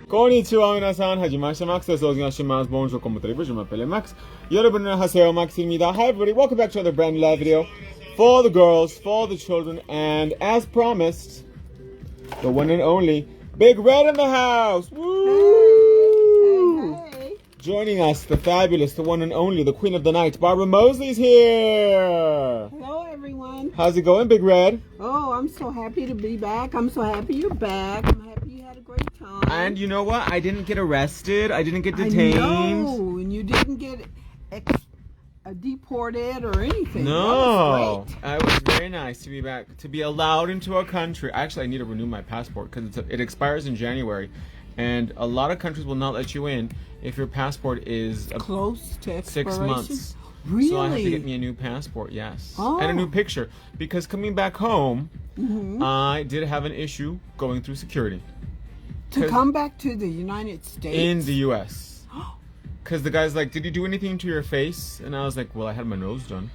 konnichiwa minasan, hajimashite Max desu. Onegaishimasu. Bonjour, konnichiwa, je m'appelle Max. Yorobun haseo Maximida. Hi everybody, welcome back to another brand new live video for the girls, for the children, and as promised, the one and only Big Red in the house. Woo! Hey. Joining us, the fabulous, the one and only, the queen of the night, Barbara Mosley's here. Hello, everyone. How's it going, Big Red? Oh, I'm so happy to be back. I'm so happy you're back. I'm happy you had a great time. And you know what? I didn't get arrested. I didn't get detained. I know, and you didn't get deported or anything. No, it was very nice to be back, to be allowed into our country. Actually, I need to renew my passport because it expires in January, and a lot of countries will not let you in if your passport is Close to 6 months. Really? So I have to get me a new passport, yes, Oh. and a new picture, because coming back home, Mm-hmm. I did have an issue going through security To come back to the United States? in the U.S. Because the guy's like, did you do anything to your face? And I was like, well, I had my nose done.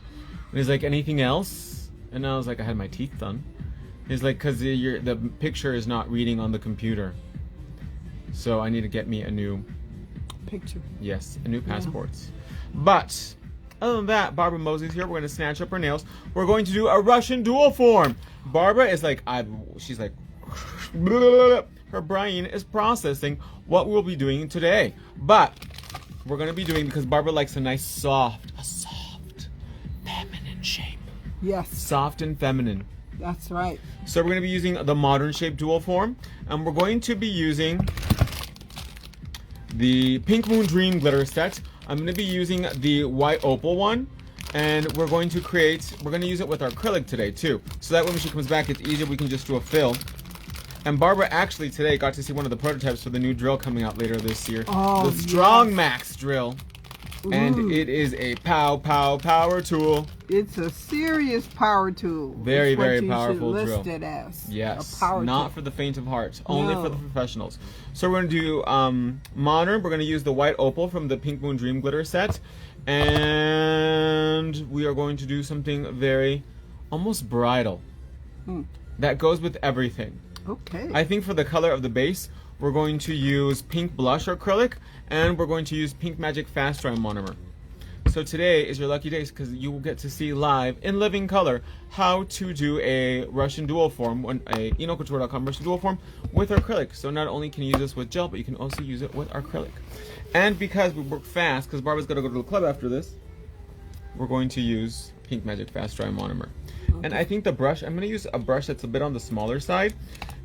And he's like, anything else? And I was like, I had my teeth done. He's like, because the picture is not reading on the computer. So I need to get me a new, Picture. yes, a new passport. But other than that, Barbara Mosley's here. We're going to snatch up her nails. We're going to do a Russian dual form. Barbara is like, she's like, her brain is processing what we'll be doing today. But we're going to be doing, because Barbara likes a soft, feminine shape. Yes, Soft and feminine. that's right. So we're going to be using the modern shape dual form. And we're going to be using the Pink Moon Dream glitter set. I'm going to be using the white opal one. And we're going to use it with our acrylic today too. So that when she comes back, it's easier. We can just do a fill. And Barbara actually today got to see one of the prototypes for the new drill coming out later this year. Oh, the Strong yes. Max drill. Ooh. And it is a power tool. It's a serious power tool. Very, It's what very you powerful should drill. list it as. Yes, A power not tool. for the faint of heart, only No. for the professionals. So we're going to do modern. We're going to use the white opal from the Pink Moon Dream glitter set. And we are going to do something very, almost bridal. That goes with everything. Okay. I think for the color of the base, we're going to use pink blush acrylic, and we're going to use Pink Magic Fast Dry monomer. So today is your lucky day, because you will get to see live in living color how to do a Russian dual form, a enocouture.com Russian dual form with acrylic. So not only can you use this with gel, but you can also use it with acrylic. And because we work fast, because Barbara's got to go to the club after this, we're going to use Pink Magic Fast Dry monomer. Okay. And I think the brush, I'm going to use a brush that's a bit on the smaller side.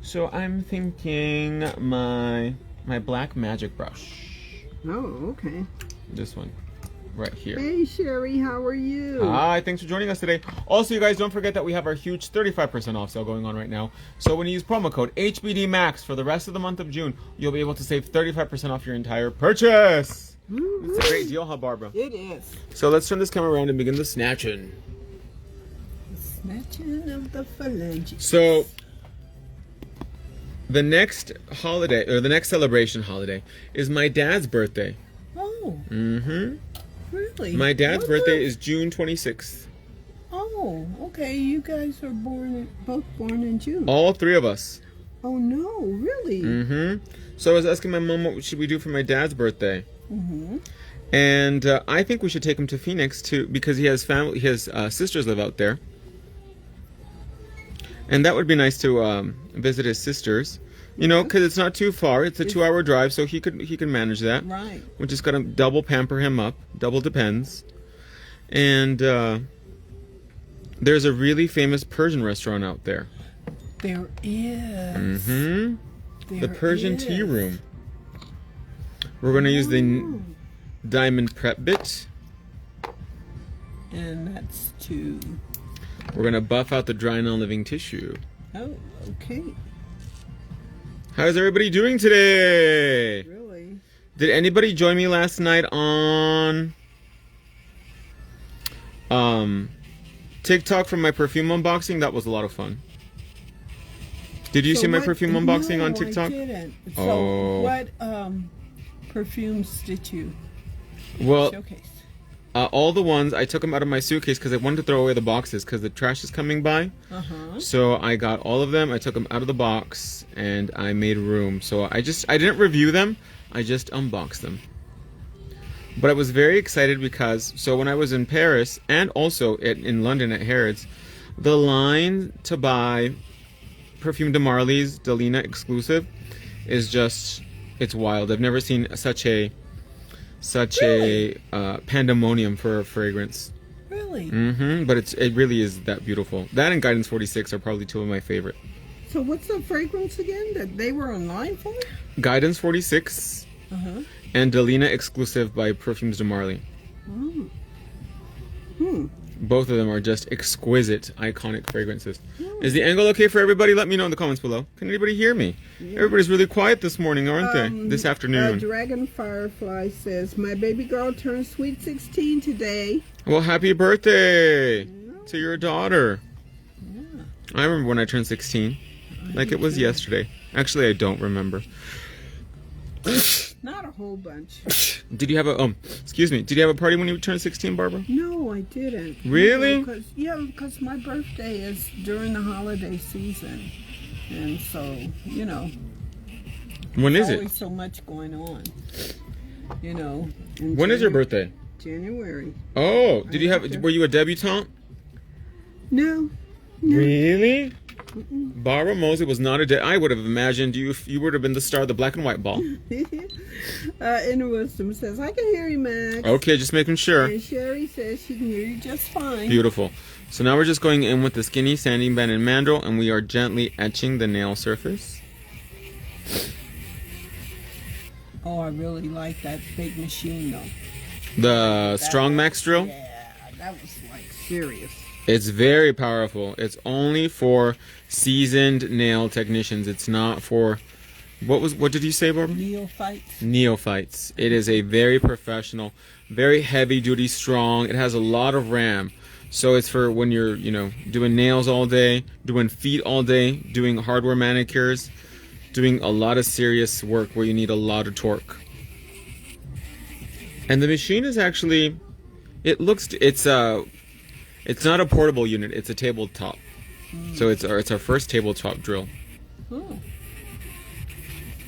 So I'm thinking my Black Magic brush. Oh, okay. This one. Right here. Hey, Sherry, how are you? Hi, thanks for joining us today. Also, you guys, don't forget that we have our huge 35% off sale going on right now. So when you use promo code HBDMAX for the rest of the month of June, you'll be able to save 35% off your entire purchase. Woo-hoo. It's a great deal, huh, Barbara? It is. So let's turn this camera around and begin the snatching. Snatching of the phalanges. So the next holiday, or the next celebration holiday, is my dad's birthday. Oh, Mm-hmm. really? My dad's What birthday the- is June 26th. Oh, okay. You guys are both born in June. All three of us. Oh, no, really? Mm-hmm. So I was asking my mom, what should we do for my dad's birthday? Mm-hmm. And I think we should take him to Phoenix too, because he has family. His sisters live out there, and that would be nice to visit his sisters. You know, because it's not too far. It's a 2-hour drive, so he could manage that. Right. We're just gonna double pamper him up, double depends. And there's a really famous Persian restaurant out there. There is. Mm-hmm. The There Persian is. tea room. We're gonna use the Oh. diamond prep bit. And that's to... We're gonna buff out the dry non-living tissue. Oh, okay. How's everybody doing today? Really? Did anybody join me last night on TikTok for my perfume unboxing? That was a lot of fun. Did you see my perfume unboxing on TikTok? I didn't. So Oh. what perfumes did you Well, showcase? All the ones, I took them out of my suitcase because I wanted to throw away the boxes because the trash is coming by. So I got all of them. I took them out of the box and I made room. So I didn't review them. I just unboxed them. But I was very excited because, so when I was in Paris and also in London at Harrods, the line to buy Perfume de Marly's Delina exclusive is just, it's wild. I've never seen such a pandemonium for a fragrance. Really? But it really is that beautiful. That and Guidance 46 are probably two of my favorite. So what's the fragrance again that they were online for? Guidance 46 and Delina exclusive by Perfumes de Marly. Both of them are just exquisite, iconic fragrances. Is the angle okay for everybody? Let me know in the comments below. Can anybody hear me? Yeah. Everybody's really quiet this morning, aren't they? This afternoon. Dragon Firefly says, my baby girl turned sweet 16 today. Well, happy birthday to your daughter. Yeah. I remember when I turned 16. Like it was yesterday. Actually, I don't remember. Not a whole bunch. Did you have a excuse me? Did you have a party when you turned 16, Barbara? No, I didn't. Really? Because my birthday is during the holiday season, and so When is it? Always so much going on. When is your birthday? January. Oh, were you a debutante? No. Really? Barbara Mosley was not I would have imagined you would have been the star of the black and white ball. Inner Wisdom says, I can hear you, Max. Okay, just making sure. And Sherry says she can hear you just fine. Beautiful. So now we're just going in with the Skinny Sanding Band and Mandrel, and we are gently etching the nail surface. Oh, I really like that big machine, though. The Strong Max drill? Yeah, that was like serious. It's very powerful. It's only for seasoned nail technicians. It's not for what did you say, Barbara? Neophytes. Neophytes. It is a very professional, very heavy duty, strong. It has a lot of RAM. So it's for when you're, doing nails all day, doing feet all day, doing hardware manicures, doing a lot of serious work where you need a lot of torque. And the machine is actually, it's not a portable unit, it's a tabletop. So it's our first tabletop drill. Oh.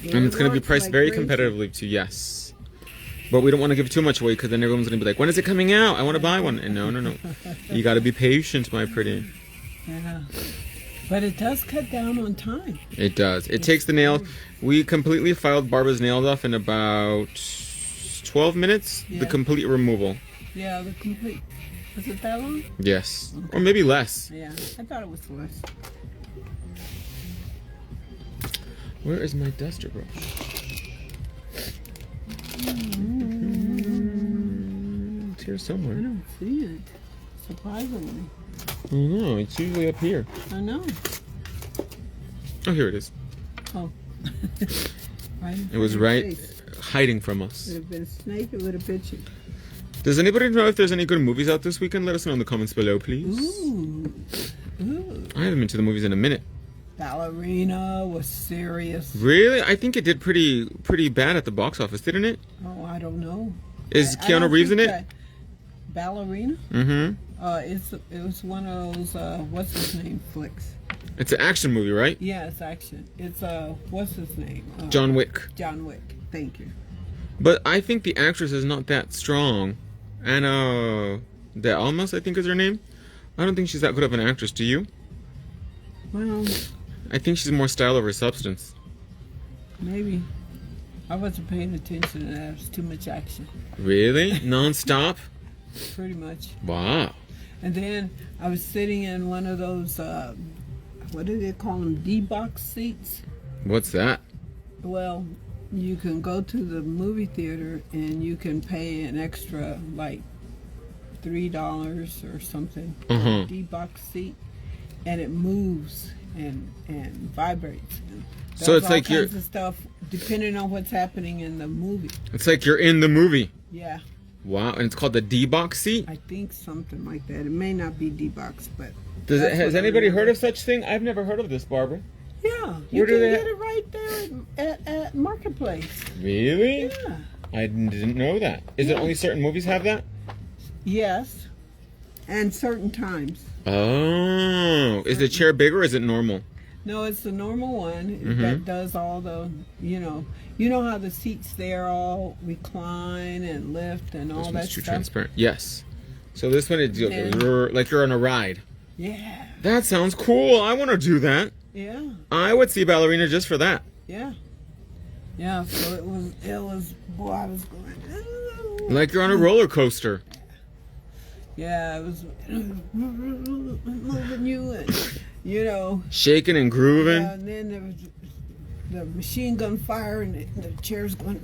And it's going to be priced very competitively too, yes. But we don't want to give too much away because then everyone's going to be like, when is it coming out? I want to buy one. And no. You got to be patient, my pretty. Yeah. But it does cut down on time. It does. It takes the nail. We completely filed Barbara's nails off in about 12 minutes. Yeah. The complete removal. Yeah, the complete. Was it that long? Yes. Okay. Or maybe less. Yeah, I thought it was less. Where is my duster brush? It's here somewhere. I don't see it. Surprisingly. Oh no, it's usually up here. I know. Oh, here it is. Oh. Right. It was right hiding from us. It would have been a snake, it would have bit you. Does anybody know if there's any good movies out this weekend? Let us know in the comments below, please. Ooh. I haven't been to the movies in a minute. Ballerina was serious. Really? I think it did pretty bad at the box office, didn't it? Oh, I don't know. Is Keanu Reeves in it? Ballerina? Mm-hmm. It was one of those what's his name flicks. It's an action movie, right? Yeah, it's action. It's what's his name? John Wick. John Wick. Thank you. But I think the actress is not that strong. Ana de Almas, I think is her name. I don't think she's that good of an actress. Do you? Well, I think she's more style over substance. Maybe. I wasn't paying attention to that. It was too much action. Really? Non-stop? Pretty much. Wow. And then I was sitting in one of those, what do they call them, D-box seats? What's that? Well, you can go to the movie theater and you can pay an extra, like, $3 or something for a D-box seat. And it moves and vibrates. And so it's like all kinds of stuff depending on what's happening in the movie. It's like you're in the movie. Yeah. Wow, and it's called the D-box seat? I think something like that. It may not be D-box, but... Has anybody heard of such thing? I've never heard of this, Barbara. Yeah, you can get it right there at Marketplace. Really? Yeah. I didn't know that. Is it only certain movies have that? Yes, and certain times. Oh, is the chair bigger or is it normal? No, it's the normal one Mm-hmm. that does all the, you know how the seats there all recline and lift and all This that one's too stuff. transparent. Yes. So this one is Yeah. like you're on a ride. Yeah, That sounds cool. I want to do that. yeah, I would see ballerina just for that. yeah, yeah. So it was. Boy, I was going. "Ooh." Like you're on a roller coaster. Yeah, it was moving you and Shaking and grooving. yeah, and then there was the machine gun fire and the chairs going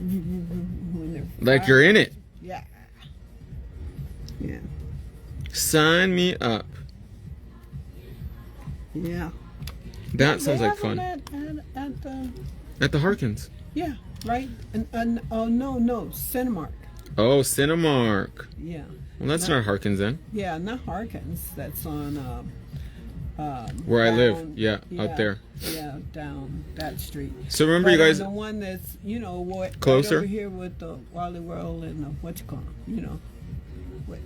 when they're Like you're in it. yeah, yeah, Sign me up. yeah. That sounds They like have them fun. at At the Harkins. yeah, right. And oh no, Cinemark. Oh, Cinemark. Yeah, Well, that's not Harkins then. yeah, not Harkins. That's on Where I live. down- Yeah, out there. Yeah, down that street. So remember, But you guys. on the one that's Closer? right over here with the Wally World and the what you call 'em,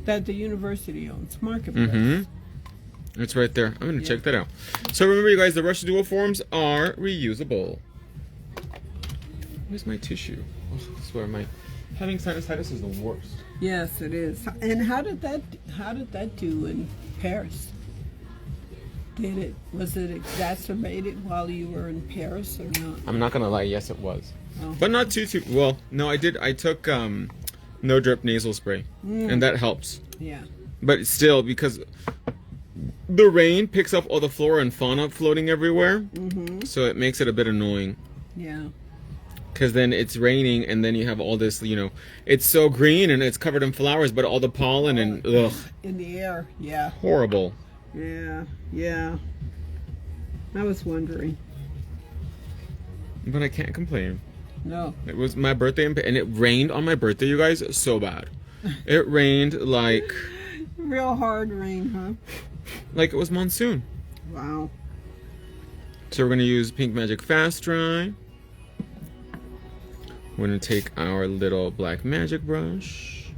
that the university owns, Marketplace. Mm-hmm. It's right there. I'm gonna check that out. So remember, you guys, the Russian dual forms are reusable. Where's my tissue? Oh, I swear, having sinusitis is the worst. Yes, it is. And how did that do in Paris? Was it exacerbated while you were in Paris or not? I'm not gonna lie. Yes, it was, Oh. but not too. Well, no, I did. I took no drip nasal spray, and that helps. Yeah. But still, because the rain picks up all the flora and fauna floating everywhere, so it makes it a bit annoying. Yeah. Because then it's raining, and then you have all this, it's so green and it's covered in flowers, but all the pollen and ugh, In the air. Yeah. horrible. Yeah. Yeah. I was wondering. But I can't complain. No. It was my birthday, and it rained on my birthday, you guys, so bad. It rained like Real hard rain, huh? it was monsoon. Wow. So we're gonna use Pink Magic Fast Dry. We're gonna take our little black magic brush,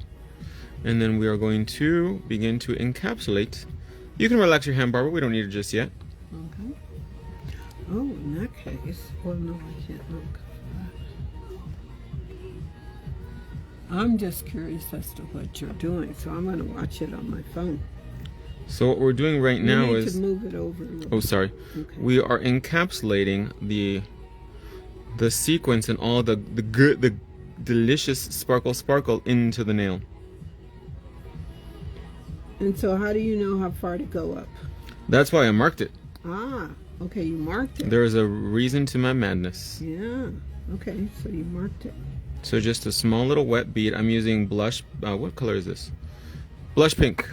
and then we are going to begin to encapsulate. You can relax your hand, Barbara. We don't need it just yet. Okay. Oh, in that case, well, no, I can't look. I'm just curious as to what you're doing, so I'm going to watch it on my phone. So what we're doing right now you need is to move it over a little. oh, sorry. Okay. We are encapsulating the sequence and all the good, the delicious sparkle into the nail. And so, how do you know how far to go up? That's why I marked it. Ah, okay, you marked it. There is a reason to my madness. Yeah. Okay, so you marked it. So just a small little wet bead. I'm using blush. What color is this? Blush pink,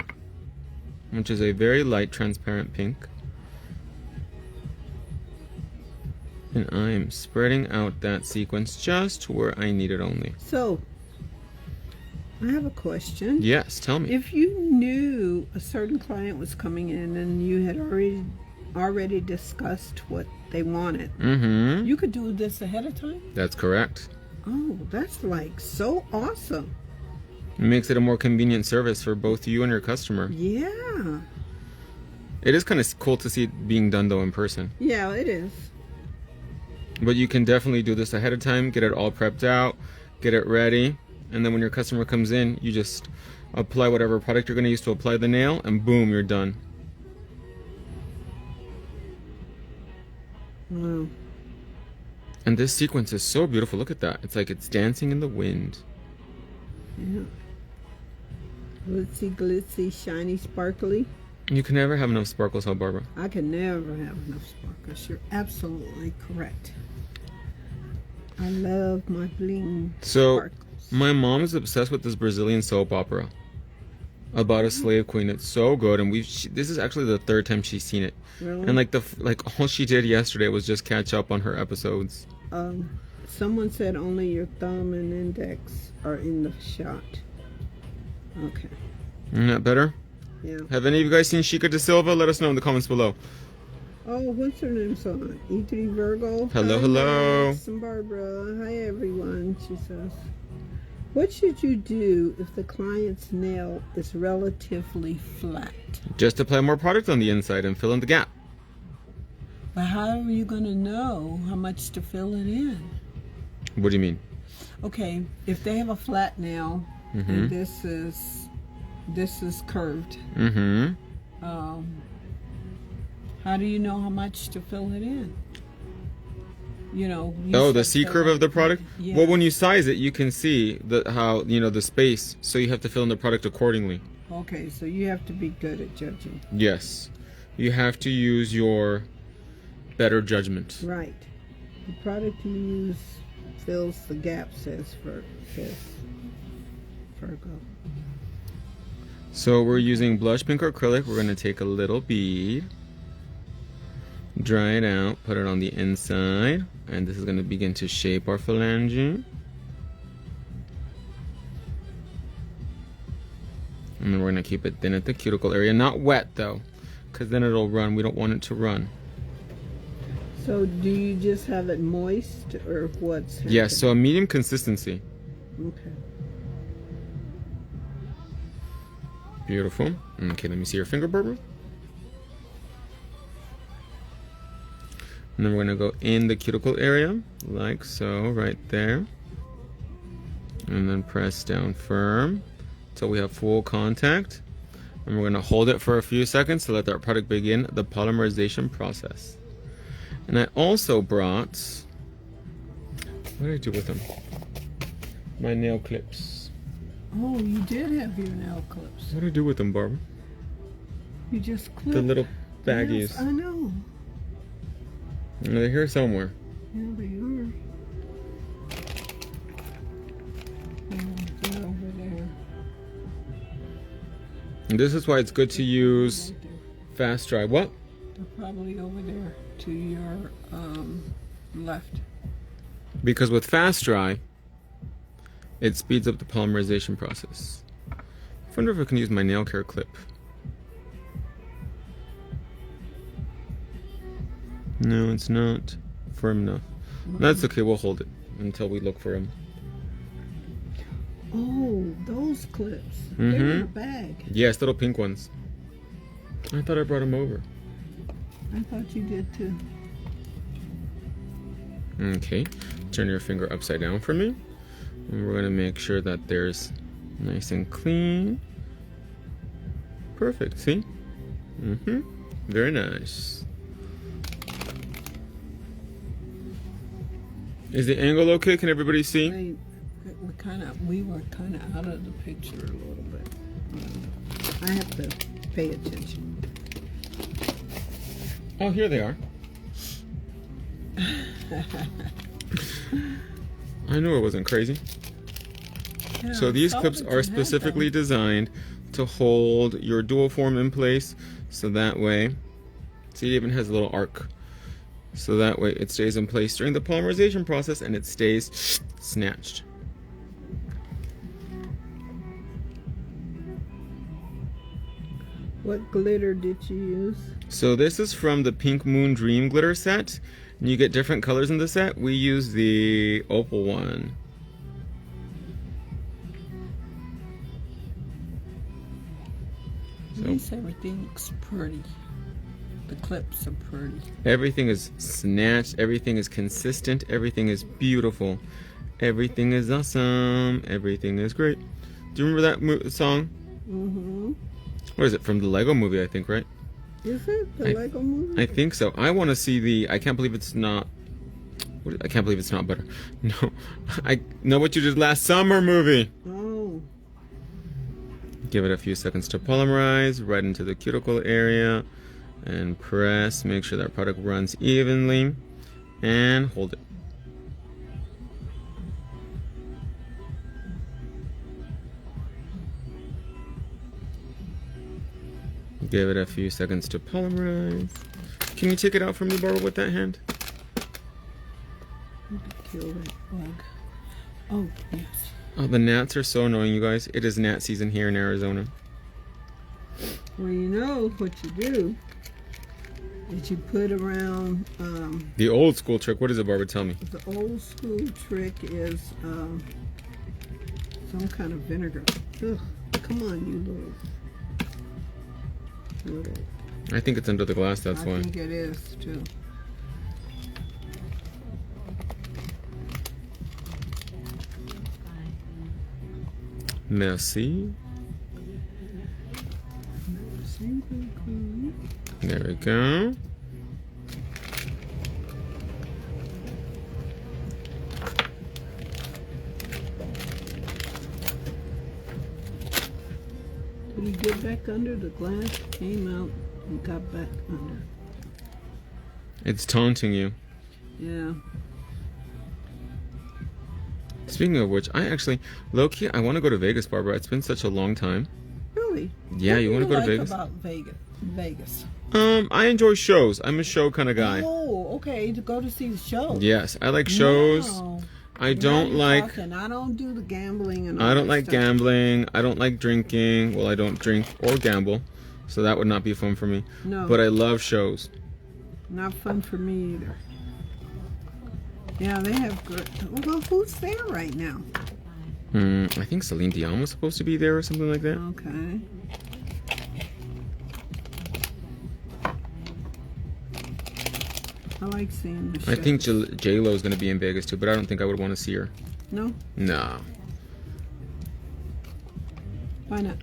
which is a very light transparent pink. And I'm spreading out that sequence just to where I need it only. So, I have a question. Yes, tell me. If you knew a certain client was coming in and you had already discussed what they wanted, Mm-hmm. you could do this ahead of time? That's correct. Oh, that's like so awesome. It makes it a more convenient service for both you and your customer. Yeah. It is kind of cool to see it being done though in person. Yeah, it is. But you can definitely do this ahead of time, get it all prepped out, get it ready, and then when your customer comes in, you just apply whatever product you're going to use to apply the nail, and boom, you're done. Wow. And this sequence is so beautiful. Look at that. It's like it's dancing in the wind. Yeah. Glitzy, glitzy, shiny, sparkly. You can never have enough sparkles, huh, Barbara? I can never have enough sparkles. You're absolutely correct. I love my bling So, sparkles. my mom is obsessed with this Brazilian soap opera about a slave queen. It's so good, and this is actually the third time she's seen it. Really? And like all she did yesterday was just catch up on her episodes. Someone said only your thumb and index are in the shot. Okay. Isn't that better? Yeah. Have any of you guys seen Chica da Silva? Let us know in the comments below. Oh, what's her name? So E3 Virgo. Hello, Hi, hello. Max and Barbara. Hi, everyone. She says. What should you do if the client's nail is relatively flat? Just apply more product on the inside and fill in the gap. But how are you going to know how much to fill it in? What do you mean? Okay, if they have a flat nail and this is curved, how do you know how much to fill it in? You know. Oh, the C curve of the product? Yeah. Well, when you size it, you can see how, the space, so you have to fill in the product accordingly. Okay, so you have to be good at judging. Yes. You have to use your better judgment. Right. The product you use fills the gap, says Virgo. So we're using blush pink acrylic. We're going to take a little bead, dry it out, put it on the inside, and this is going to begin to shape our phalange. And then we're going to keep it thin at the cuticle area. Not wet though, because then it'll run. We don't want it to run. So do you just have it moist, or what's happening? Yes, so a medium consistency. Okay. Beautiful. Okay, let me see your finger, Barbara. And then we're going to go in the cuticle area, like so, right there. And then press down firm until we have full contact. And we're going to hold it for a few seconds to let that product begin the polymerization process. And I also brought, what did I do with them? My nail clips. Oh, you did have your nail clips. What did I do with them, Barbara? You just clipped. The little baggies. Yes, I know. They're here somewhere. Yeah, they are. They're over there. And this is why it's good to use Right there. fast dry. What? They're probably over there to your left. Because with fast dry, it speeds up the polymerization process. I wonder if I can use my nail care clip. No, it's not firm enough. That's okay, we'll hold it until we look for them. Oh, those clips. They're in a bag. Yes, little pink ones. I thought I brought them over. I thought you did too. Okay, turn your finger upside down for me. And we're gonna make sure that there's nice and clean. Perfect, see? Very nice. Is the angle okay? Can everybody see? We were kind of out of the picture a little bit. I have to pay attention. Oh, here they are. I knew it wasn't crazy. Yeah, So these clips are specifically designed to hold your dual form in place, so that way, see, it even has a little arc. So that way it stays in place during the polymerization process and it stays snatched. What glitter did you use? So this is from the Pink Moon Dream glitter set. And you get different colors in the set. We use the opal one. At least everything looks pretty. The clips are pretty. Everything is snatched. Everything is consistent. Everything is beautiful. Everything is awesome. Everything is great. Do you remember that song? What is it? From the Lego movie, I think, right? Is it the Lego movie? I think so. I want to see the I Can't Believe It's Not... I Can't Believe It's Not Butter. No. I Know What You Did Last Summer movie. Oh. Give it a few seconds to polymerize right into the cuticle area. And press. Make sure that product runs evenly. And hold it. Give it a few seconds to polymerize. Can you take it out from me, Barbara, with that hand? Kill that bug. Oh, yes. Oh, the gnats are so annoying, you guys. It is gnat season here in Arizona. Well, you know what you do is you put around... The old school trick. What is it, Barbara? Tell me. the old school trick is Some kind of vinegar. Ugh, come on, you little. I think it's under the glass, that's why. I think it is too. Merci. There we go. Did he get back under the glass? Came out and got back under. It's taunting you. Yeah. Speaking of which, I actually, low-key, I want to go to Vegas, Barbara. It's been such a long time. Really? Yeah, What you do want to go to Vegas? About Vegas. I enjoy shows. I'm a show kind of guy. Oh, okay. To go to see the show. Yes, I like shows. No. I Now don't you're like. talking. I don't do the gambling and all I don't that like stuff. gambling. I don't like drinking. Well, I don't drink or gamble, so that would not be fun for me. No. But I love shows. Not fun for me either. Yeah, they have good. Well, who's there right now? I think Celine Dion was supposed to be there or something like that. Okay. I like seeing the show. I think J-Lo is going to be in Vegas too, but I don't think I would want to see her. No? Nah. Why not?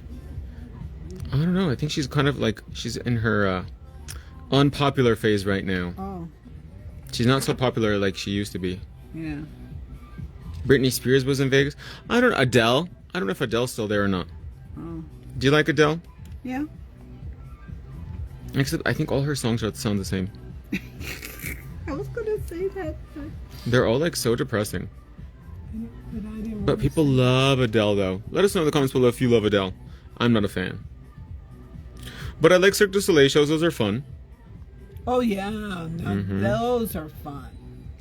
I don't know. I think she's kind of like, she's in her unpopular phase right now. Oh, She's not so popular like she used to be. yeah. Britney Spears was in Vegas. Adele. I don't know if Adele's still there or not. Oh, Do you like Adele? yeah. Except I think all her songs sound the same. I was gonna say that, They're all like so depressing. but I didn't. But want people love Adele though. Let us know in the comments below if you love Adele. I'm not a fan. But I like Cirque du Soleil shows. Those are fun. Oh yeah, now those are fun.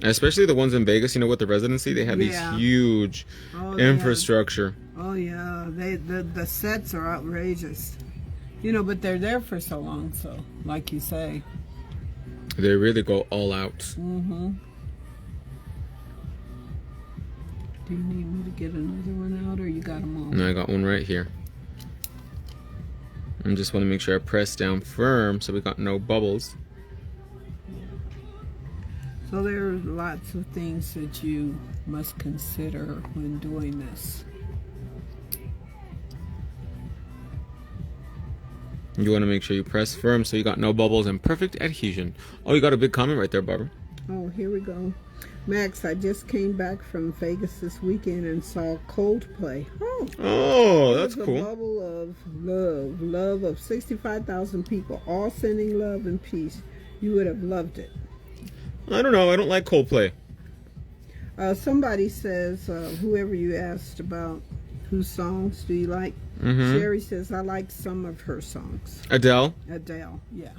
Especially the ones in Vegas, you know, with the residency. They have Yeah. these huge Oh, infrastructure. Yeah. Oh yeah, the sets are outrageous. You know, but they're there for so long, so like you say. They really go all out. Mm-hmm. Do you need me to get another one out, or you got them all? And I got one right here. I just want to make sure I press down firm so we got no bubbles. So there are lots of things that you must consider when doing this. You want to make sure you press firm so you got no bubbles and perfect adhesion. Oh, you got a big comment right there, Barbara. Oh, here we go. Max, I just came back from Vegas this weekend and saw Coldplay. Oh, It that's was cool. a bubble of love of 65,000 people, all sending love and peace. You would have loved it. I don't know. I don't like Coldplay. Somebody says, whoever you asked about whose songs do you like, Mm-hmm. Sherry says, I like some of her songs. Adele. Adele, yeah.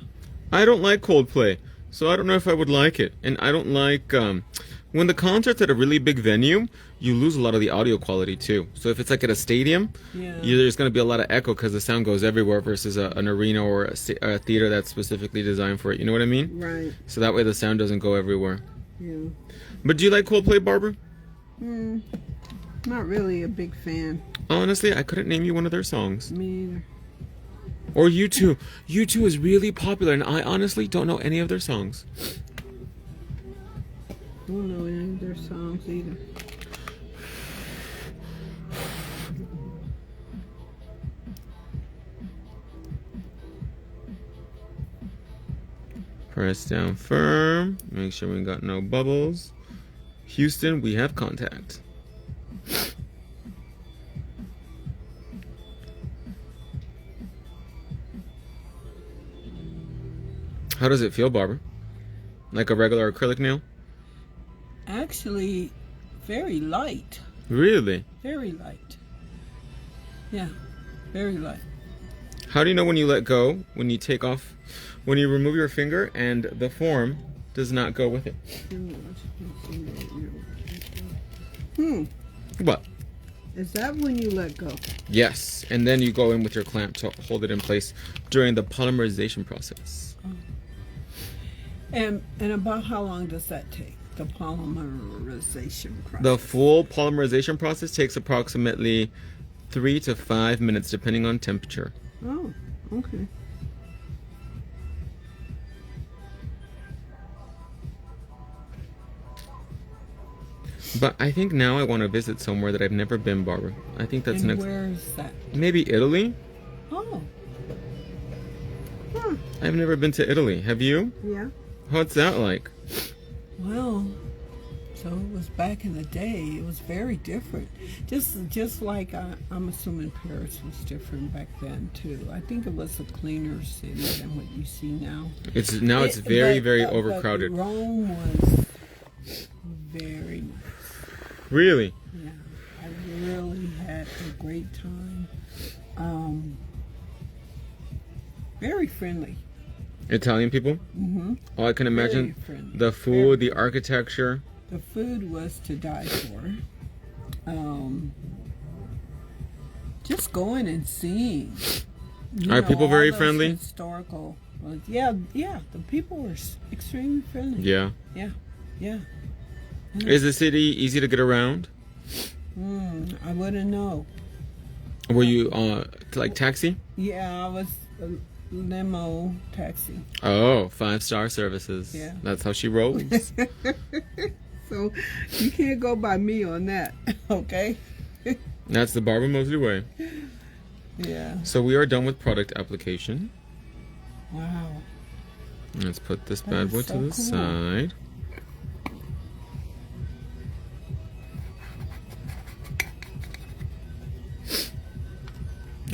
I don't like Coldplay, so I don't know if I would like it. And I don't like when the concert's at a really big venue, you lose a lot of the audio quality too. So if it's like at a stadium, Yeah. there's going to be a lot of echo because the sound goes everywhere versus an arena or a theater that's specifically designed for it. You know what I mean? Right, So that way the sound doesn't go everywhere. yeah. But do you like Coldplay, Barbara? Not really a big fan. Honestly, I couldn't name you one of their songs. Me either. Or U2. U2 is really popular, and I honestly don't know any of their songs. I don't know any of their songs either. Press down firm. Make sure we got no bubbles. Houston, we have contact. How does it feel, Barbara? Like a regular acrylic nail? Actually, very light. Really? Very light. Yeah, very light. How do you know when you let go, when you take off, when you remove your finger and the form does not go with it? What? Is that when you let go? Yes, and then you go in with your clamp to hold it in place during the polymerization process. And about how long does that take? the polymerization process? The full polymerization process takes approximately 3 to 5 minutes depending on temperature. Oh, okay. But I think now I want to visit somewhere that I've never been, Barbara. I think that's And next. where is that? Maybe Italy? Oh. Huh. I've never been to Italy. Have you? Yeah. What's that like? Well, so it was back in the day. It was very different. Just like I'm assuming Paris was different back then too. I think it was a cleaner city than what you see now. It's very, very but overcrowded. Rome was very nice. Really? Yeah, I really had a great time. Very friendly. Italian people? Mm-hmm. Oh, I can imagine Very friendly. the food, the architecture. The food was to die for. Just going and seeing. Are people very all those friendly? Historical. Yeah. The people were extremely friendly. Yeah. Yeah. Is the city easy to get around? I wouldn't know. Were you like taxi? Yeah, I was a limo taxi. Oh, 5-star services. Yeah. That's how she rolls. So you can't go by me on that, okay? That's the Barbara Mosley way. Yeah. So we are done with product application. Wow. Let's put this That bad is boy so to the cool. side.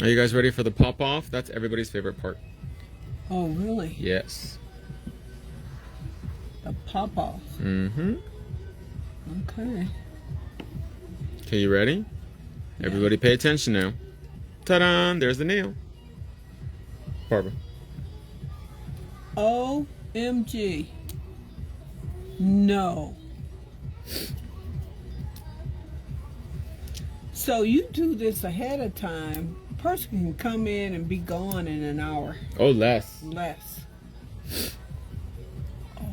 Are you guys ready for the pop off? That's everybody's favorite part. Oh, really? Yes. The pop off. Mm-hmm. Okay. Okay, you ready? Yeah. Everybody pay attention now. Ta-da! There's the nail. Barbara. OMG. No. So you do this ahead of time. A person can come in and be gone in an hour. Oh, less. Less. Oh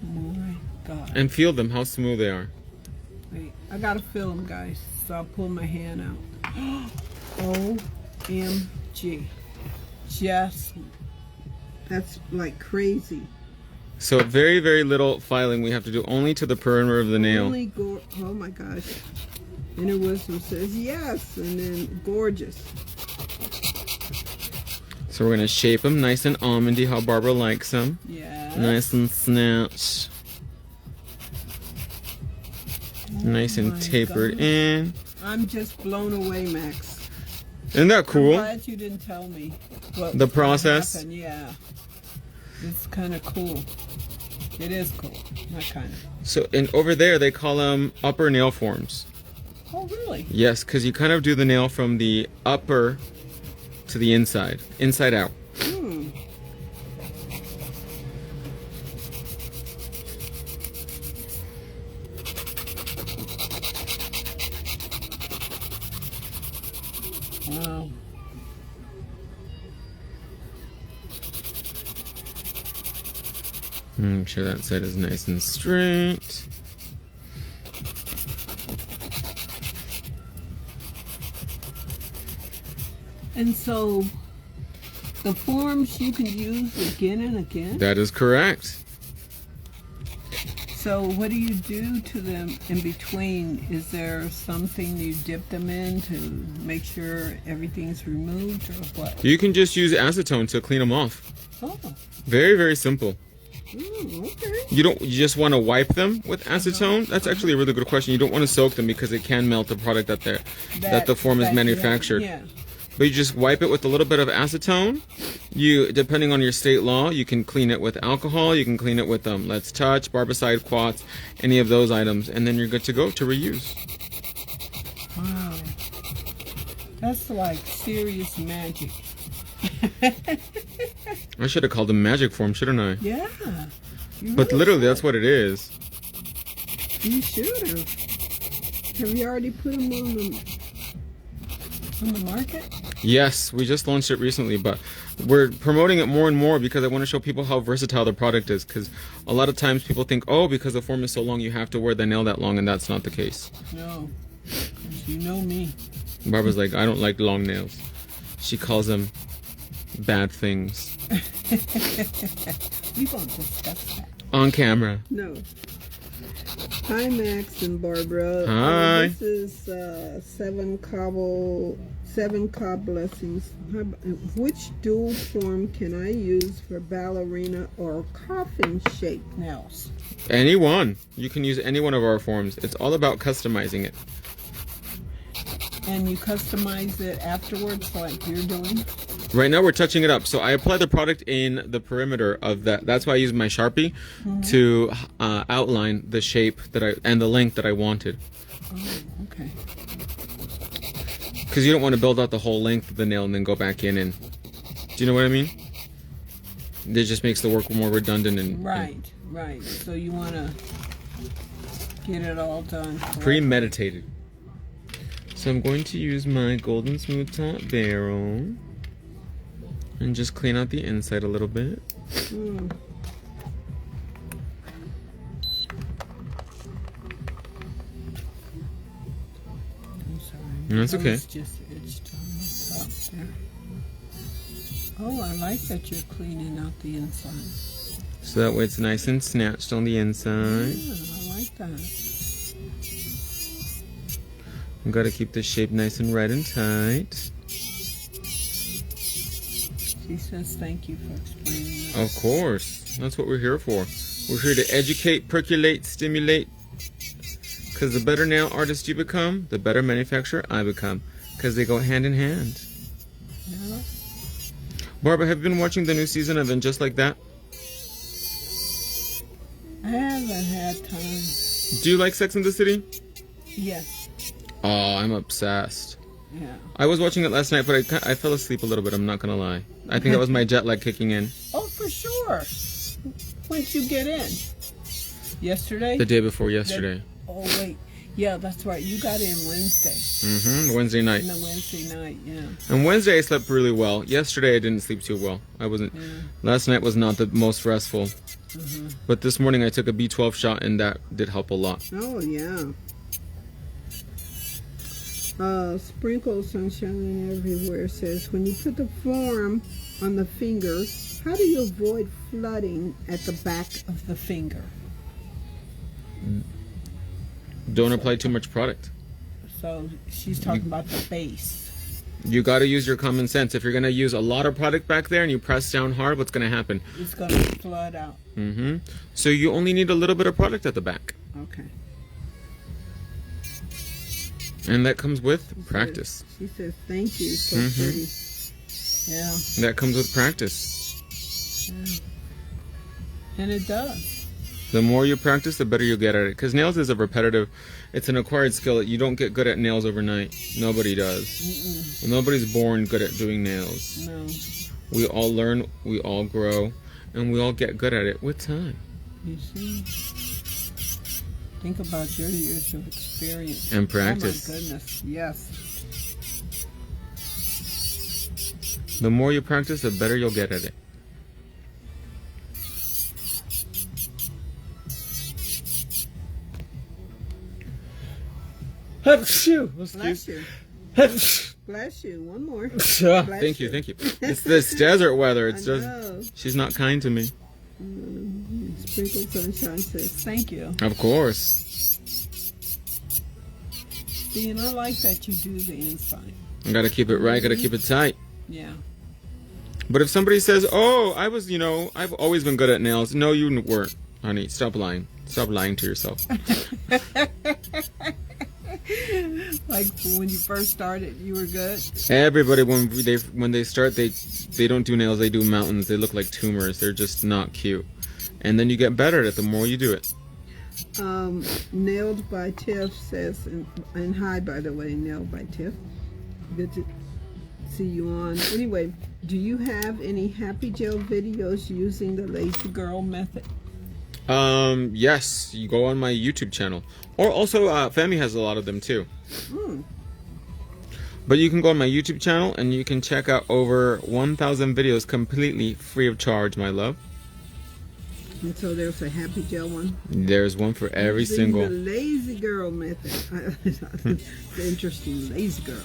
my God. And feel them, how smooth they are. Wait, I gotta feel them, guys. So I'll pull my hand out. OMG. Just, that's like crazy. So very, very little filing we have to do only to the perimeter of the nail. Only oh my gosh. Inner wisdom says yes, and then gorgeous. So we're gonna shape them nice and almondy, how Barbara likes them. Yeah. Nice and snatched. Nice and my tapered gosh. in. I'm just blown away, Max. Isn't that I'm cool? glad you didn't tell me what The was gonna process? happen. Yeah. It's kind of cool. It is cool. Not kind of. So, and over there they call them upper nail forms. Oh, really? Yes, because you kind of do the nail from the upper to the inside out. Hmm. Wow. Make sure that side is nice and straight. And so the forms you can use again and again. That is correct. So what do you do to them in between? Is there something you dip them in to make sure everything's removed, or what? You can just use acetone to clean them off. Oh, Very, very simple. okay. You just want to wipe them with acetone. That's actually a really good question. You don't want to soak them because it can melt the product that the form is manufactured. Yeah. But you just wipe it with a little bit of acetone. You, depending on your state law, you can clean it with alcohol. You can clean it with Let's Touch, Barbicide, Quats, any of those items, and then you're good to go to reuse. Wow. That's like serious magic. I should have called them magic form, shouldn't I? Yeah. But literally, that's what it is. You should have. Have you already put them on the market? Yes, we just launched it recently, but we're promoting it more and more because I want to show people how versatile the product is. Because a lot of times people think, oh, because the form is so long, you have to wear the nail that long, and that's not the case. No, you know me. Barbara's like, I don't like long nails. She calls them bad things. We won't discuss that. On camera. No. Hi, Max and Barbara. Hi. This is Seven Cob Blessings. Which dual form can I use for ballerina or coffin-shaped nails? Any one. You can use any one of our forms. It's all about customizing it. And you customize it afterwards like you're doing? Right now we're touching it up. So I apply the product in the perimeter of that. That's why I use my Sharpie to outline the shape and the length that I wanted. Oh, okay. Because you don't want to build out the whole length of the nail and then go back in and... Do you know what I mean? It just makes the work more redundant and... Right, right. So you want to get it all done. Premeditated. So I'm going to use my Golden Smooth Top barrel and just clean out the inside a little bit. Mm. I'm sorry. That's okay. It's just itched on the top there. Oh, I like that you're cleaning out the inside. So that way it's nice and snatched on the inside. Yeah, I like that. I've got to keep the shape nice and red and tight. She says thank you for explaining that. Of course. That's what we're here for. We're here to educate, percolate, stimulate. Because the better nail artist you become, the better manufacturer I become. Because they go hand in hand. Yeah. Barbara, have you been watching the new season of And Just Like That? I haven't had time. Do you like Sex and the City? Yes. Oh, I'm obsessed. Yeah. I was watching it last night, but I fell asleep a little bit, I'm not going to lie. I think that was my jet lag kicking in. Oh, for sure. When'd you get in? Yesterday? The day before yesterday. Oh, wait. Yeah, that's right. You got in Wednesday. Wednesday night. On the Wednesday night, yeah. And Wednesday I slept really well. Yesterday I didn't sleep too well. I wasn't. Yeah. Last night was not the most restful. But this morning I took a B12 shot and that did help a lot. Oh, yeah. Sprinkle Sunshine Everywhere says, when you put the form on the finger, how do you avoid flooding at the back of the finger? Don't apply too much product. So she's talking about the base. You got to use your common sense. If you're going to use a lot of product back there and you press down hard, what's going to happen? It's going to flood out. So you only need a little bit of product at the back. Okay. And that comes with practice. She says, thank you, so pretty. Yeah. That comes with practice. Yeah. And it does. The more you practice, the better you get at it. Because nails is a repetitive, it's an acquired skill. You don't get good at nails overnight. Nobody does. Nobody's born good at doing nails. No. We all learn, we all grow, and we all get good at it with time. You see? Think about your years of experience. And practice. Oh my goodness, yes. The more you practice, the better you'll get at it. Bless you. Bless you. One more. Thank you. It's this desert weather. It's just, she's not kind to me. Sprinkle Sunshine says, thank you. Of course. See, and I like that you do the inside. I gotta keep it right, gotta keep it tight. Yeah. But if somebody says, oh, I've always been good at nails. No, you weren't, honey. Stop lying. Stop lying to yourself. Like when you first started, you were good? Everybody, when they start, they don't do nails, they do mountains. They look like tumors. They're just not cute. And then you get better at it the more you do it. Nailed by Tiff says, and hi, by the way, Nailed by Tiff. Good to see you on. Anyway, do you have any Happy Gel videos using the Lazy Girl method? Yes, you go on my YouTube channel. Or also, Femi has a lot of them too. But you can go on my YouTube channel and you can check out over 1,000 videos completely free of charge, my love. And so there's a Happy Gel one. There's one for every Using single. the lazy girl method. The interesting lazy girl.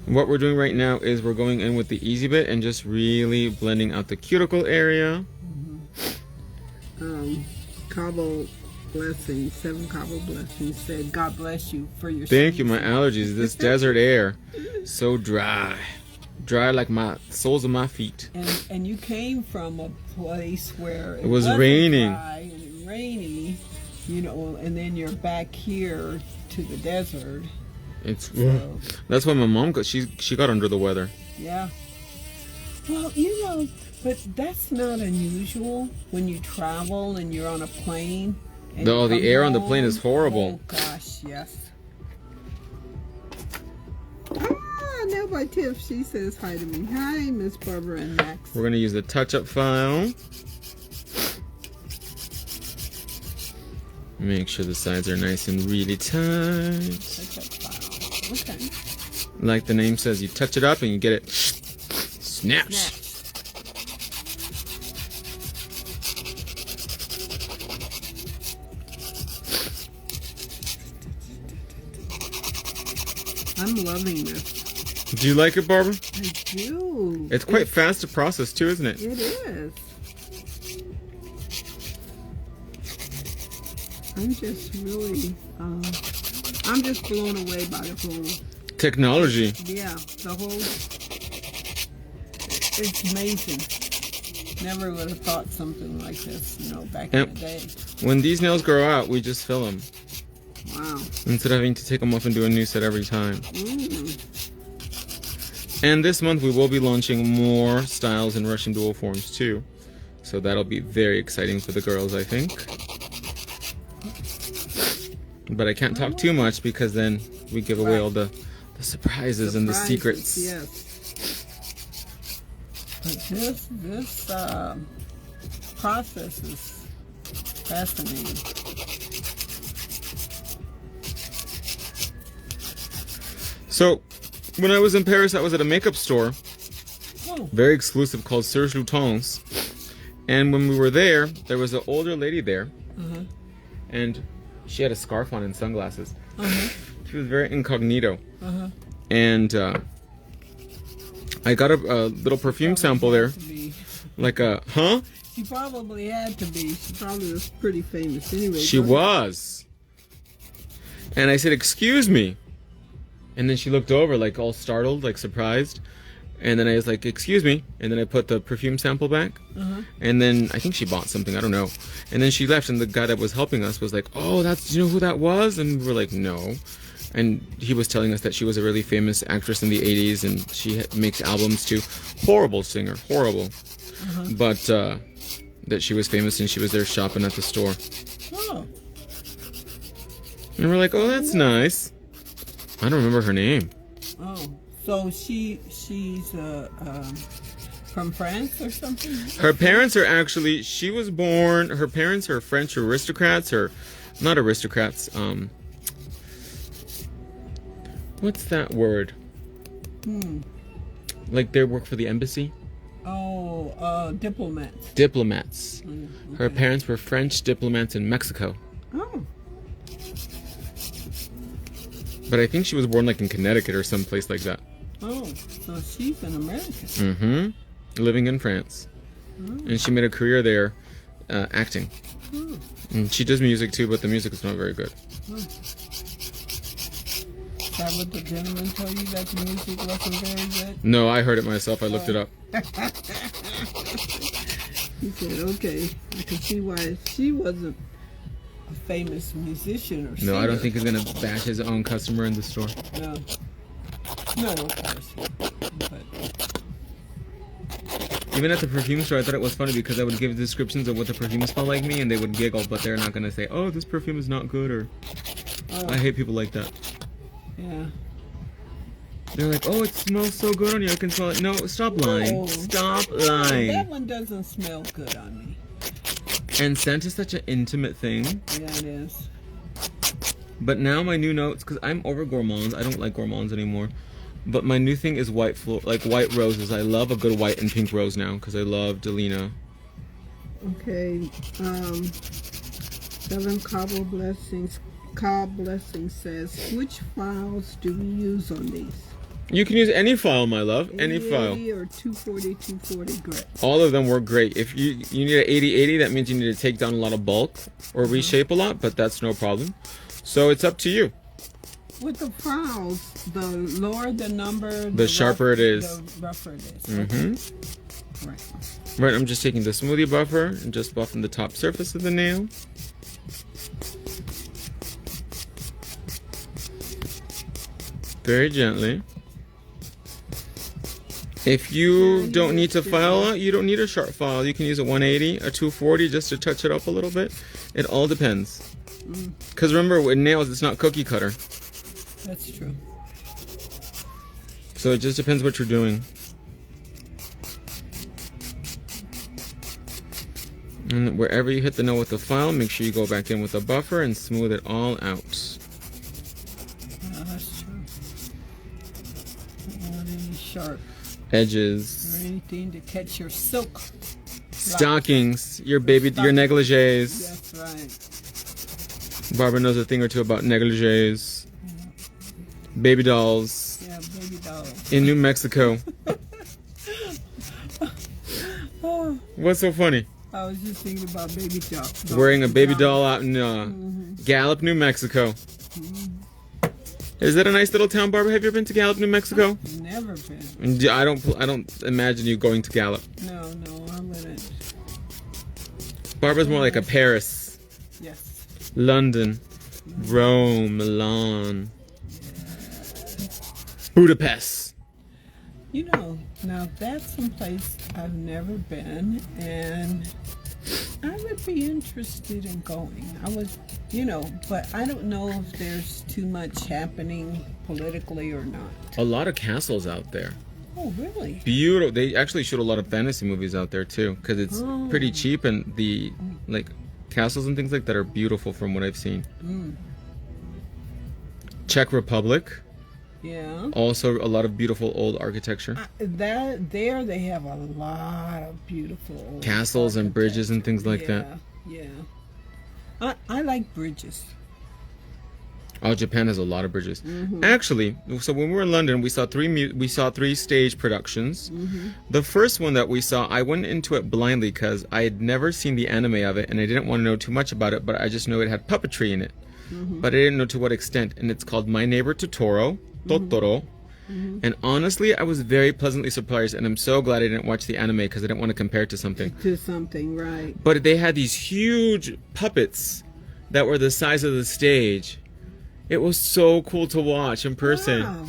What we're doing right now is we're going in with the Easy Bit and just really blending out the cuticle area. Cabo Blessings, 7 Cabo Blessings said, God bless you for your Thank you, season." my allergies. This desert air, so dry. Dry like my soles of my feet. And you came from a place where it was wasn't raining. dry and rainy, you know, and then you're back here to the desert. It's So, that's why my mom got she got under the weather. yeah. Well, you know, but that's not unusual when you travel and you're on a plane. And No, you the come air on the home. plane is horrible. Oh gosh, yes. Ah, now by Tiff, she says hi to me. Hi, Miss Barbara and Max. We're gonna use the touch-up file. Make sure the sides are nice and really tight. File. Okay. Like the name says, you touch it up and you get it snaps. Next. I'm loving this. Do you like it, Barbara? I do. It's quite fast to process too, isn't it? It is. I'm just really, I'm just blown away by the whole, Technology. yeah, the whole, it's amazing. Never would have thought something like this, you know, back in Yep. the day. When these nails grow out, we just fill them Wow. instead of having to take them off and do a new set every time. Mm. And this month we will be launching more styles in Russian dual forms too. So that'll be very exciting for the girls, I think. But I can't talk too much because then we give away all the surprises and the secrets. Yes. But this process is fascinating. So when I was in Paris, I was at a makeup store, Oh. very exclusive, called Serge Lutens. And when we were there, there was an older lady there, Uh-huh. and she had a scarf on and sunglasses. Uh-huh. She was very incognito. Uh-huh. And I got a little perfume sample there, To be. like a, huh? She probably had to be. She probably was pretty famous anyway. She was. And I said, excuse me. And then she looked over, like all startled, like surprised. And then I was like, excuse me. And then I put the perfume sample back. Uh-huh. And then I think she bought something, I don't know. And then she left, and the guy that was helping us was like, oh, do you know who that was? And we were like, no. And he was telling us that she was a really famous actress in the 80s, and she makes albums too. Horrible singer, horrible. Uh-huh. But that she was famous, and she was there shopping at the store. Oh. And we're like, oh, that's nice. I don't remember her name. Oh. So she's from France or something? Her parents are actually, she was born, her parents are French aristocrats, or not aristocrats, what's that word? Like they work for the embassy? Oh, diplomats. Diplomats. Mm, Her okay. parents were French diplomats in Mexico. Oh. But I think she was born like in Connecticut or someplace like that. Oh. So she's an American. Mm-hmm. Living in France. And she made a career there acting. Oh. And she does music too, but the music is not very good. Is that what the gentleman told you, that the music wasn't very good? No, I heard it myself. I looked it up. He said, okay, I can see why she wasn't a famous musician or singer. No, I don't think he's gonna bash his own customer in the store. No. No, of course. But, Even at the perfume store, I thought it was funny because I would give descriptions of what the perfume smelled like me, and they would giggle, but they're not gonna say, "Oh, this perfume is not good," or I hate people like that. yeah. They're like, "Oh, it smells so good on you. I can smell it." No, stop lying. Oh. Stop That lying. one doesn't smell good on me. And scent is such an intimate thing. Yeah, it is. But now my new notes, because I'm over gourmands. I don't like gourmands anymore. But my new thing is white white roses. I love a good white and pink rose now because I love Delina. Okay. Seven Cobb Blessings says, which files do we use on these? You can use any file, my love. Any file. 80 or 240 grit. All of them work great. If you need an 80-80, that means you need to take down a lot of bulk or reshape a lot, but that's no problem. So it's up to you. With the files, the lower the number, the sharper it is. The rougher it is. Mm-hmm. Right. Right, I'm just taking the smoothie buffer and just buffing the top surface of the nail. Very gently. If you don't need to file out, you don't need a sharp file. You can use a 180, a 240 just to touch it up a little bit. It all depends. Because remember, with nails, it's not cookie cutter. That's true. So it just depends what you're doing. And wherever you hit the nail with the file, make sure you go back in with the buffer and smooth it all out. Yeah, that's true. Don't want any sharp Edges. or anything to catch your silk. Stockings. Your baby, your negligees. That's right. Barbara knows a thing or two about negligees. Baby dolls. Yeah, baby dolls. In New Mexico. Oh, What's so funny? I was just thinking about baby dolls. Wearing a baby doll out in Gallup, New Mexico. Is that a nice little town, Barbara? Have you ever been to Gallup, New Mexico? Never been. I don't imagine you going to Gallup. No, I wouldn't. Barbara's more like a Paris, Yes. London, Rome, Milan, Budapest. You know, now that's someplace I've never been, and I would be interested in going. I was, but I don't know if there's too much happening politically or not. A lot of castles out there. Oh, really? Beautiful. They actually shoot a lot of fantasy movies out there too, because it's pretty cheap, and the castles and things like that are beautiful from what I've seen. Czech Republic. Yeah. Also a lot of beautiful old architecture. There they have a lot of beautiful old Castles and bridges and things like that. Yeah. I like bridges. Oh, Japan has a lot of bridges. Actually, so when we were in London, we saw three stage productions. The first one that we saw, I went into it blindly because I had never seen the anime of it, and I didn't want to know too much about it, but I just knew it had puppetry in it. But I didn't know to what extent, and it's called My Neighbor Totoro. And honestly, I was very pleasantly surprised, and I'm so glad I didn't watch the anime because I didn't want to compare it to something. Right. But they had these huge puppets that were the size of the stage. It was so cool to watch in person. Wow.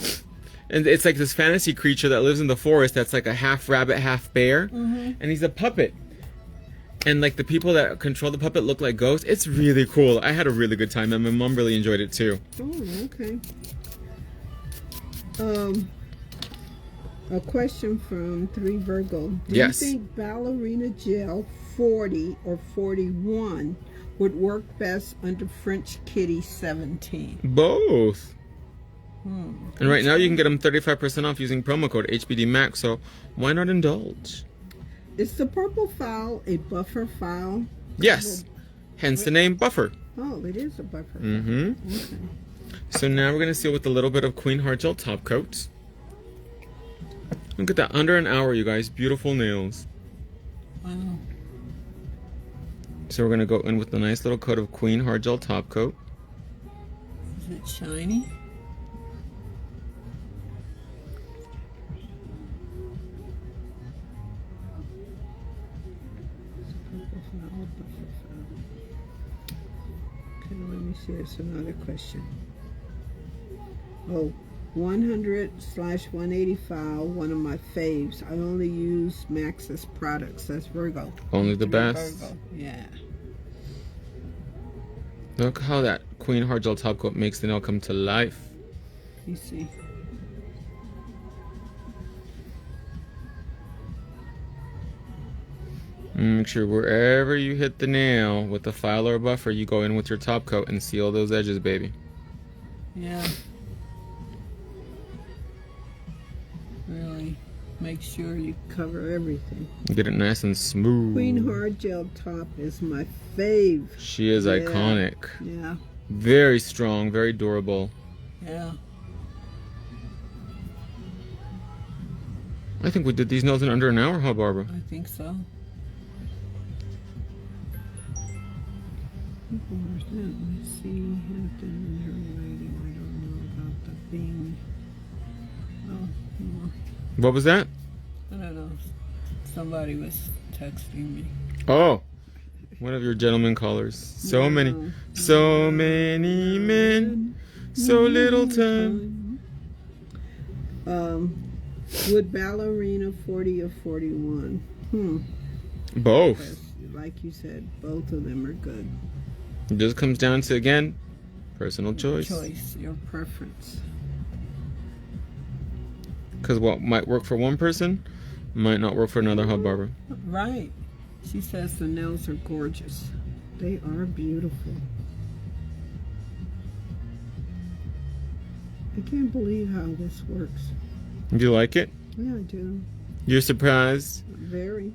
And it's like this fantasy creature that lives in the forest that's like a half rabbit, half bear. And he's a puppet. And like the people that control the puppet look like ghosts. It's really cool. I had a really good time, and my mom really enjoyed it too. Oh, okay. A question from 3 Virgo. Do you think ballerina gel 40 or 41 would work best under French Kitty 17? Both. And right now you can get them 35% off using promo code HBDMAX, so why not indulge? Is the purple file a buffer file? Yes. Hence the name Buffer. Oh, it is a buffer. Okay. So now we're going to seal with a little bit of Queen Heart Gel top coat. Look at that. Under an hour, you guys. Beautiful nails. Wow. So we're going to go in with a nice little coat of Queen Heart Gel top coat. Is it shiny? Okay, let me see. There's another question. Oh, 100/180 file, one of my faves. I only use Maxxis products. That's Virgo. Only the best. Virgo. Yeah. Look how that Queen Heart Gel top coat makes the nail come to life. You see. Make sure wherever you hit the nail with the file or buffer, you go in with your top coat and seal those edges, baby. Yeah. Really make sure you cover everything. Get it nice and smooth. Queen Hard Gel Top is my fave. She is Yeah. iconic. Yeah. Very strong, very durable. Yeah. I think we did these nails in under an hour, huh, Barbara? I think so. Let me see. Hampton and her writing. I don't know about the Bing. Oh, no. What was that? I don't know. Somebody was texting me. Oh, one of your gentleman callers. So many men, so little time. Would ballerina 40 or 41? Both. Yes, like you said, both of them are good. It just comes down to, again, personal choice. Your preference. Because what might work for one person might not work for another, huh, Barbara? Right. She says the nails are gorgeous. They are beautiful. I can't believe how this works. Do you like it? Yeah, I do. You're surprised? Very.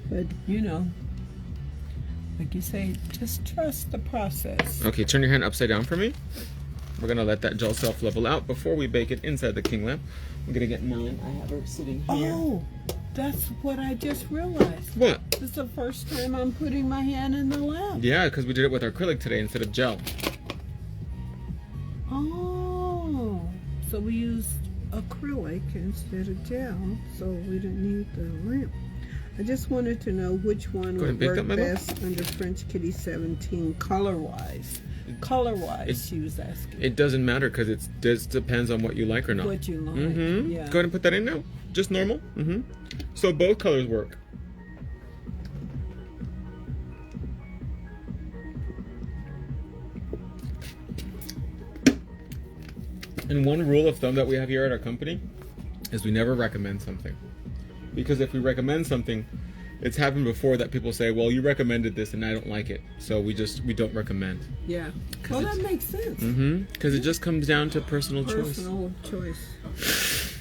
But, you know, like you say, just trust the process. Okay, turn your hand upside down for me. We're going to let that gel self-level out before we bake it inside the king lamp. I'm going to get mine. I have her sitting here. Oh, that's what I just realized. What? This is the first time I'm putting my hand in the lamp. Yeah, because we did it with acrylic today instead of gel. Oh, so we used acrylic instead of gel, so we didn't need the lamp. I just wanted to know which one Go ahead and would bake work that, my love. best under French Kitty 17 color-wise. Color-wise, she was asking. It doesn't matter because it just depends on what you like or not. What you like, Mm-hmm. yeah. Go ahead and put that in now. Just normal. Mm-hmm. So both colors work. And one rule of thumb that we have here at our company is we never recommend something. Because if we recommend something, it's happened before that people say, well, you recommended this and I don't like it. So we don't recommend. Yeah. Well, that makes sense. Mm-hmm. Because it just comes down to personal choice. Personal choice.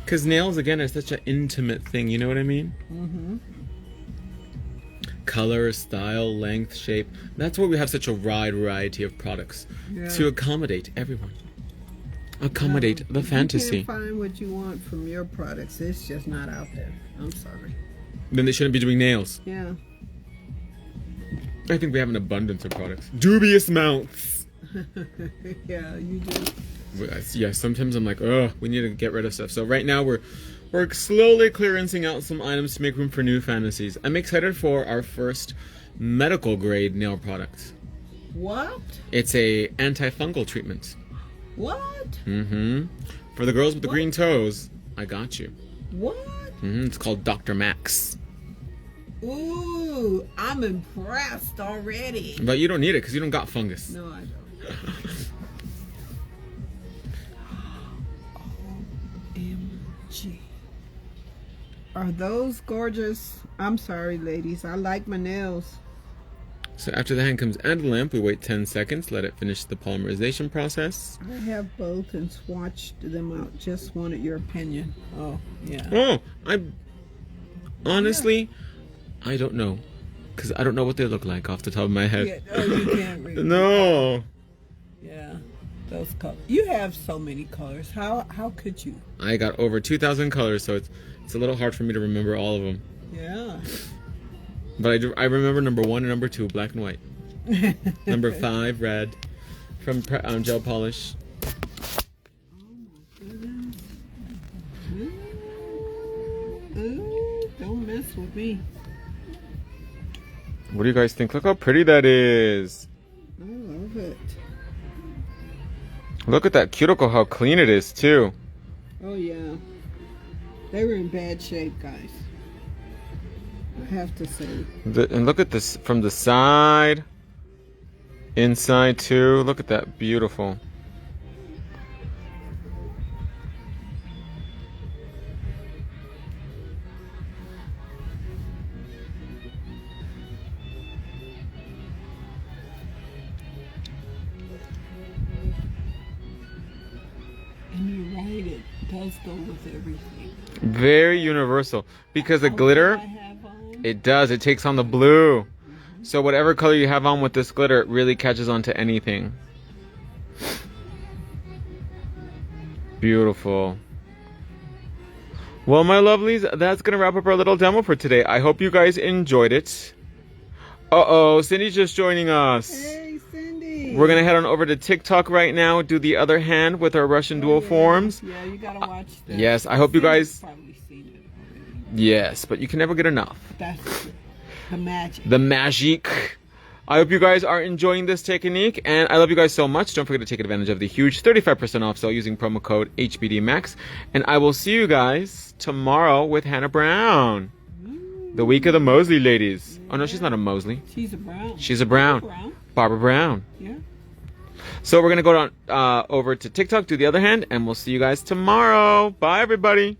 Because nails, again, are such an intimate thing. You know what I mean? Mm-hmm. Color, style, length, shape. That's why we have such a wide variety of products. Yeah. To accommodate everyone. Accommodate the fantasy. You can't find what you want from your products. It's just not out there. I'm sorry. Then they shouldn't be doing nails. Yeah. I think we have an abundance of products. Dubious amounts. Yeah, you do. Yeah, sometimes I'm like, oh, we need to get rid of stuff. So right now we're slowly clearancing out some items to make room for new fantasies. I'm excited for our first medical grade nail product. What? It's a antifungal treatment. What? Mm-hmm. For the girls with the green toes, I got you. What? Mm-hmm. It's called Dr. Max. Ooh, I'm impressed already. But you don't need it because you don't got fungus. No, I don't. OMG. Are those gorgeous? I'm sorry, ladies. I like my nails. So after the hand comes out of the lamp, we wait 10 seconds, let it finish the polymerization process. I have both and swatched them out. Just wanted your opinion. Oh, yeah. Oh, honestly, I don't know. Because I don't know what they look like off the top of my head. Yeah, oh, you can't read. No. Yeah, those colors. You have so many colors. How could you? I got over 2,000 colors, so it's a little hard for me to remember all of them. Yeah. But I remember number 1 and number 2, black and white. Number 5, red, from gel polish. Oh my goodness. Ooh, don't mess with me. What do you guys think? Look how pretty that is. I love it. Look at that cuticle, how clean it is, too. Oh yeah. They were in bad shape, guys. I have to say. And look at this from the side, inside too. Look at that, beautiful. does go with everything. Very universal. Because the glitter, I have on. it does. It takes on the blue. So whatever color you have on with this glitter, it really catches on to anything. Beautiful. Well, my lovelies, that's going to wrap up our little demo for today. I hope you guys enjoyed it. Uh-oh, Cindy's just joining us. Hey, Cindy. We're going to head on over to TikTok right now, do the other hand with our Russian dual forms. Yeah, you gotta watch this. Yes, I hope you Cindy's guys... probably seen it already. Yes, but you can never get enough. That's the magic. The magic. I hope you guys are enjoying this technique, and I love you guys so much. Don't forget to take advantage of the huge 35% off sale using promo code HBDMAX. And I will see you guys tomorrow with Hannah Brown. The week of the Mosley ladies. Oh no, she's not a Mosley. She's a Brown. She's a Brown. Barbara Brown. Yeah. So we're going to go on over to TikTok, do the other hand, and we'll see you guys tomorrow. Bye, everybody.